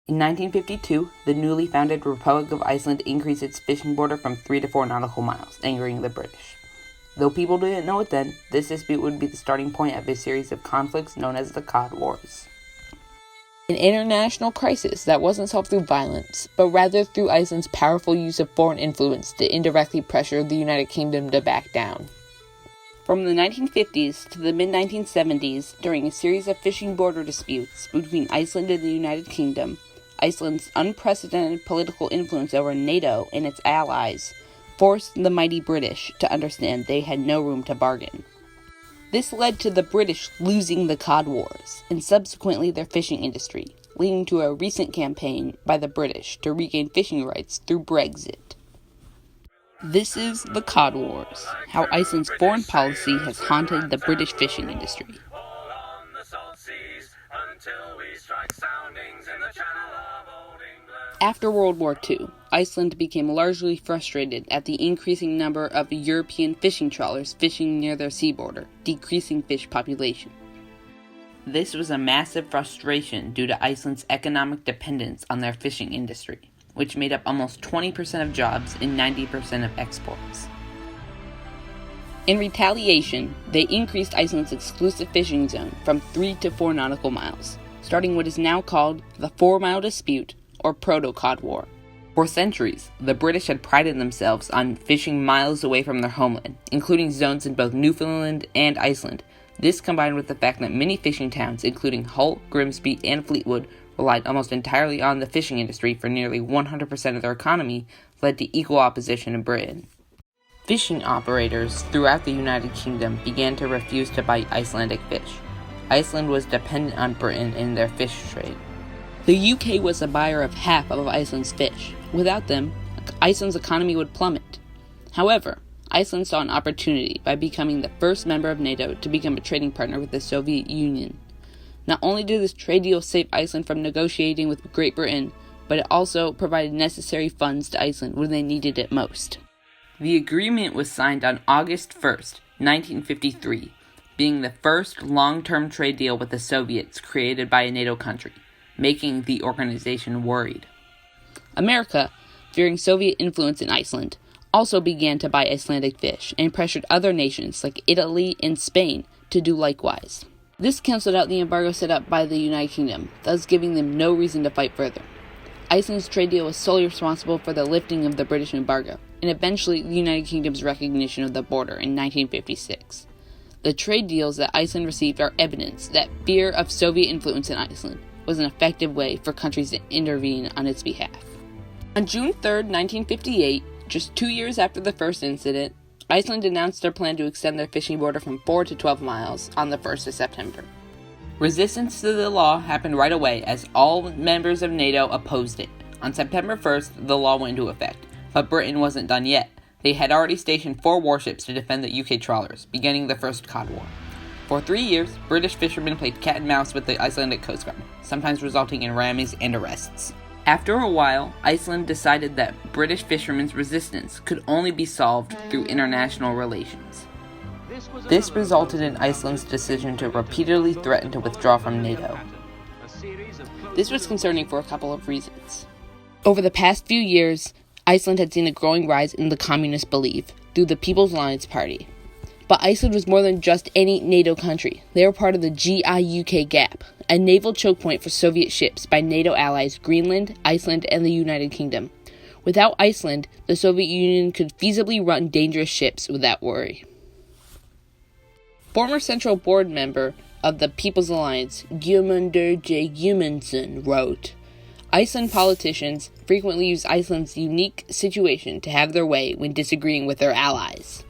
In 1952, the newly founded Republic of Iceland increased its fishing border from 3 to 4 nautical miles, angering the British. Though people didn't know it then, this dispute would be the starting point of a series of conflicts known as the Cod Wars. An international crisis that wasn't solved through violence, but rather through Iceland's powerful use of foreign influence to indirectly pressure the United Kingdom to back down. From the 1950s to the mid-1970s, during a series of fishing border disputes between Iceland and the United Kingdom, Iceland's unprecedented political influence over NATO and its allies forced the mighty British to understand they had no room to bargain. This led to the British losing the Cod Wars, and subsequently their fishing industry, leading to a recent campaign by the British to regain fishing rights through Brexit. This is the Cod Wars, how Iceland's foreign policy has haunted the British fishing industry. After World War II, Iceland became largely frustrated at the increasing number of European fishing trawlers fishing near their sea border, decreasing fish population. This was a massive frustration due to Iceland's economic dependence on their fishing industry, which made up almost 20% of jobs and 90% of exports. In retaliation, they increased Iceland's exclusive fishing zone from 3 to 4 nautical miles, starting what is now called the 4-Mile Dispute, or Proto-Cod War. For centuries, the British had prided themselves on fishing miles away from their homeland, including zones in both Newfoundland and Iceland. This, combined with the fact that many fishing towns, including Hull, Grimsby, and Fleetwood, relied almost entirely on the fishing industry for nearly 100% of their economy, led to equal opposition in Britain. Fishing operators throughout the United Kingdom began to refuse to buy Icelandic fish. Iceland was dependent on Britain in their fish trade. The UK was a buyer of half of Iceland's fish. Without them, Iceland's economy would plummet. However, Iceland saw an opportunity by becoming the first member of NATO to become a trading partner with the Soviet Union. Not only did this trade deal save Iceland from negotiating with Great Britain, but it also provided necessary funds to Iceland when they needed it most. The agreement was signed on August 1st, 1953, being the first long-term trade deal with the Soviets created by a NATO country, making the organization worried. America, fearing Soviet influence in Iceland, also began to buy Icelandic fish and pressured other nations like Italy and Spain to do likewise. This canceled out the embargo set up by the United Kingdom, thus giving them no reason to fight further. Iceland's trade deal was solely responsible for the lifting of the British embargo, and eventually the United Kingdom's recognition of the border in 1956. The trade deals that Iceland received are evidence that fear of Soviet influence in Iceland was an effective way for countries to intervene on its behalf. On June 3, 1958, just 2 years after the first incident, Iceland announced their plan to extend their fishing border from 4 to 12 miles on the 1st of September. Resistance to the law happened right away as all members of NATO opposed it. On September 1st, the law went into effect, but Britain wasn't done yet. They had already stationed 4 warships to defend the UK trawlers, beginning the First Cod War. For 3 years, British fishermen played cat and mouse with the Icelandic Coast Guard, sometimes resulting in rammings and arrests. After a while, Iceland decided that British fishermen's resistance could only be solved through international relations. This resulted in Iceland's decision to repeatedly threaten to withdraw from NATO. This was concerning for a couple of reasons. Over the past few years, Iceland had seen a growing rise in the communist belief through the People's Alliance Party. But Iceland was more than just any NATO country. They were part of the GIUK Gap, a naval choke point for Soviet ships by NATO allies Greenland, Iceland, and the United Kingdom. Without Iceland, the Soviet Union could feasibly run dangerous ships without worry. Former Central Board member of the People's Alliance, Guðmundur J. Guðmundsson, wrote, "Iceland politicians frequently use Iceland's unique situation to have their way when disagreeing with their allies."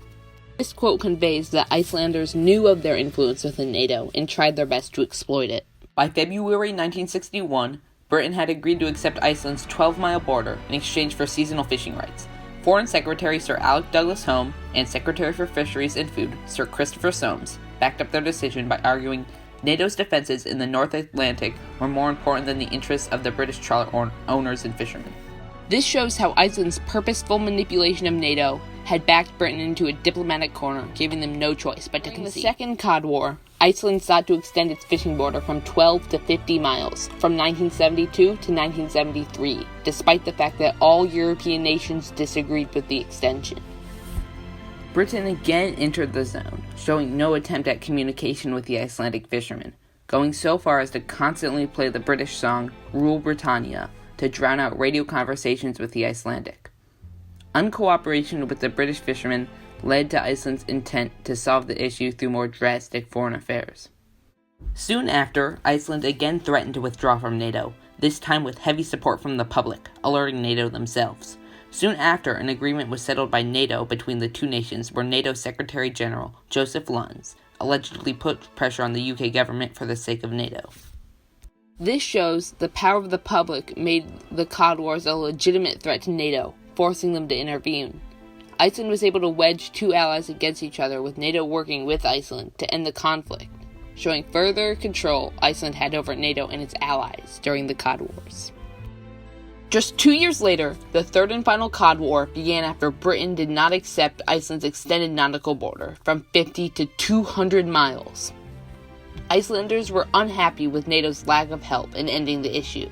This quote conveys that Icelanders knew of their influence within NATO and tried their best to exploit it. By February 1961, Britain had agreed to accept Iceland's 12-mile border in exchange for seasonal fishing rights. Foreign Secretary Sir Alec Douglas Home and Secretary for Fisheries and Food Sir Christopher Soames backed up their decision by arguing NATO's defenses in the North Atlantic were more important than the interests of the British trawler owners and fishermen. This shows how Iceland's purposeful manipulation of NATO had backed Britain into a diplomatic corner, giving them no choice but to concede. In the Second Cod War, Iceland sought to extend its fishing border from 12 to 50 miles from 1972 to 1973, despite the fact that all European nations disagreed with the extension. Britain again entered the zone, showing no attempt at communication with the Icelandic fishermen, going so far as to constantly play the British song Rule Britannia to drown out radio conversations with the Icelandic. Uncooperation with the British fishermen led to Iceland's intent to solve the issue through more drastic foreign affairs. Soon after, Iceland again threatened to withdraw from NATO, this time with heavy support from the public, alerting NATO themselves. Soon after, an agreement was settled by NATO between the two nations where NATO Secretary General Joseph Luns allegedly put pressure on the UK government for the sake of NATO. This shows the power of the public made the Cod Wars a legitimate threat to NATO, forcing them to intervene. Iceland was able to wedge two allies against each other, with NATO working with Iceland to end the conflict, showing further control Iceland had over NATO and its allies during the Cod Wars. Just 2 years later, the third and final Cod War began after Britain did not accept Iceland's extended nautical border from 50 to 200 miles. Icelanders were unhappy with NATO's lack of help in ending the issue.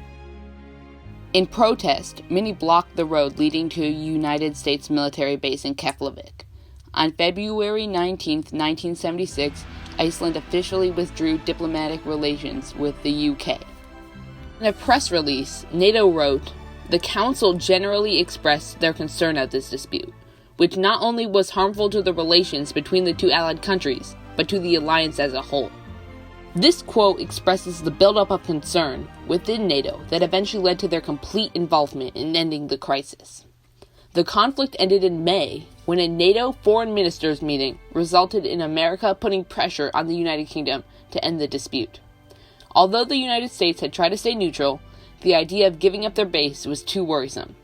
In protest, many blocked the road leading to a United States military base in Keflavik. On February 19, 1976, Iceland officially withdrew diplomatic relations with the UK. In a press release, NATO wrote, "The Council generally expressed their concern at this dispute, which not only was harmful to the relations between the two allied countries, but to the alliance as a whole." This quote expresses the buildup of concern within NATO that eventually led to their complete involvement in ending the crisis. The conflict ended in May, when a NATO foreign ministers meeting resulted in America putting pressure on the United Kingdom to end the dispute. Although the United States had tried to stay neutral, the idea of giving up their base was too worrisome.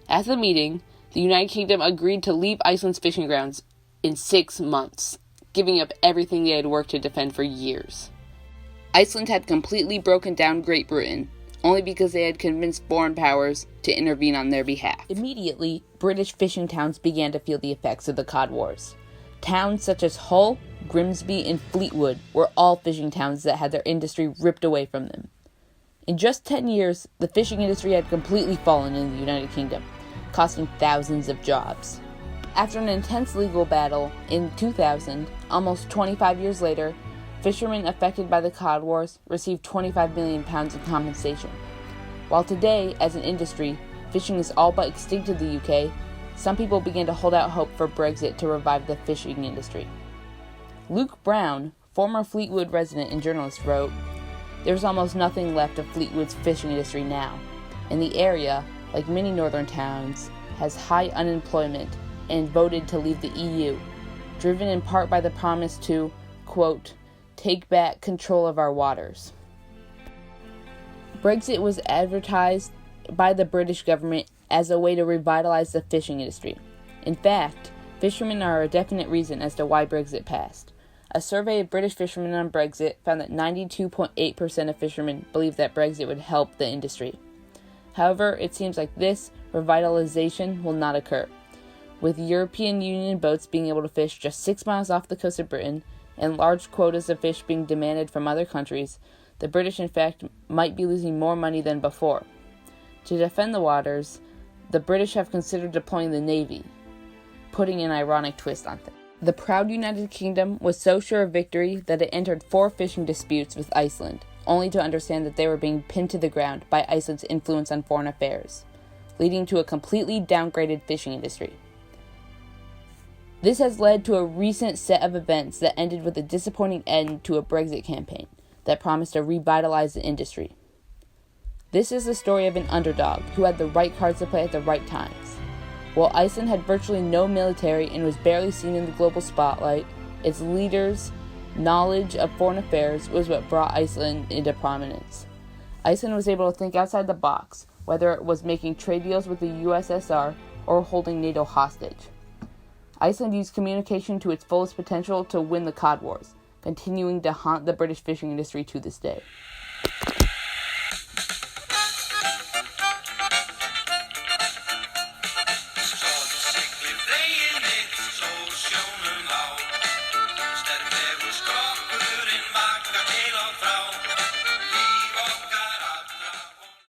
At the meeting, the United Kingdom agreed to leave Iceland's fishing grounds in 6 months, giving up everything they had worked to defend for years. Iceland had completely broken down Great Britain, only because they had convinced foreign powers to intervene on their behalf. Immediately, British fishing towns began to feel the effects of the Cod Wars. Towns such as Hull, Grimsby, and Fleetwood were all fishing towns that had their industry ripped away from them. In just 10 years, the fishing industry had completely fallen in the United Kingdom, costing thousands of jobs. After an intense legal battle in 2000, almost 25 years later, fishermen affected by the Cod Wars received £25 million in compensation. While today, as an industry, fishing is all but extinct in the UK, some people began to hold out hope for Brexit to revive the fishing industry. Luke Brown, former Fleetwood resident and journalist, wrote, "There's almost nothing left of Fleetwood's fishing industry now, and the area, like many northern towns, has high unemployment and voted to leave the EU, driven in part by the promise to, quote, take back control of our waters." Brexit was advertised by the British government as a way to revitalize the fishing industry. In fact, fishermen are a definite reason as to why Brexit passed. A survey of British fishermen on Brexit found that 92.8% of fishermen believed that Brexit would help the industry. However, it seems like this revitalization will not occur. With European Union boats being able to fish just 6 miles off the coast of Britain, and large quotas of fish being demanded from other countries, the British in fact might be losing more money than before. To defend the waters, the British have considered deploying the Navy, putting an ironic twist on things. The proud United Kingdom was so sure of victory that it entered 4 fishing disputes with Iceland, only to understand that they were being pinned to the ground by Iceland's influence on foreign affairs, leading to a completely downgraded fishing industry. This has led to a recent set of events that ended with a disappointing end to a Brexit campaign that promised to revitalize the industry. This is the story of an underdog who had the right cards to play at the right times. While Iceland had virtually no military and was barely seen in the global spotlight, its leaders' knowledge of foreign affairs was what brought Iceland into prominence. Iceland was able to think outside the box, whether it was making trade deals with the USSR or holding NATO hostage. Iceland used communication to its fullest potential to win the Cod Wars, continuing to haunt the British fishing industry to this day.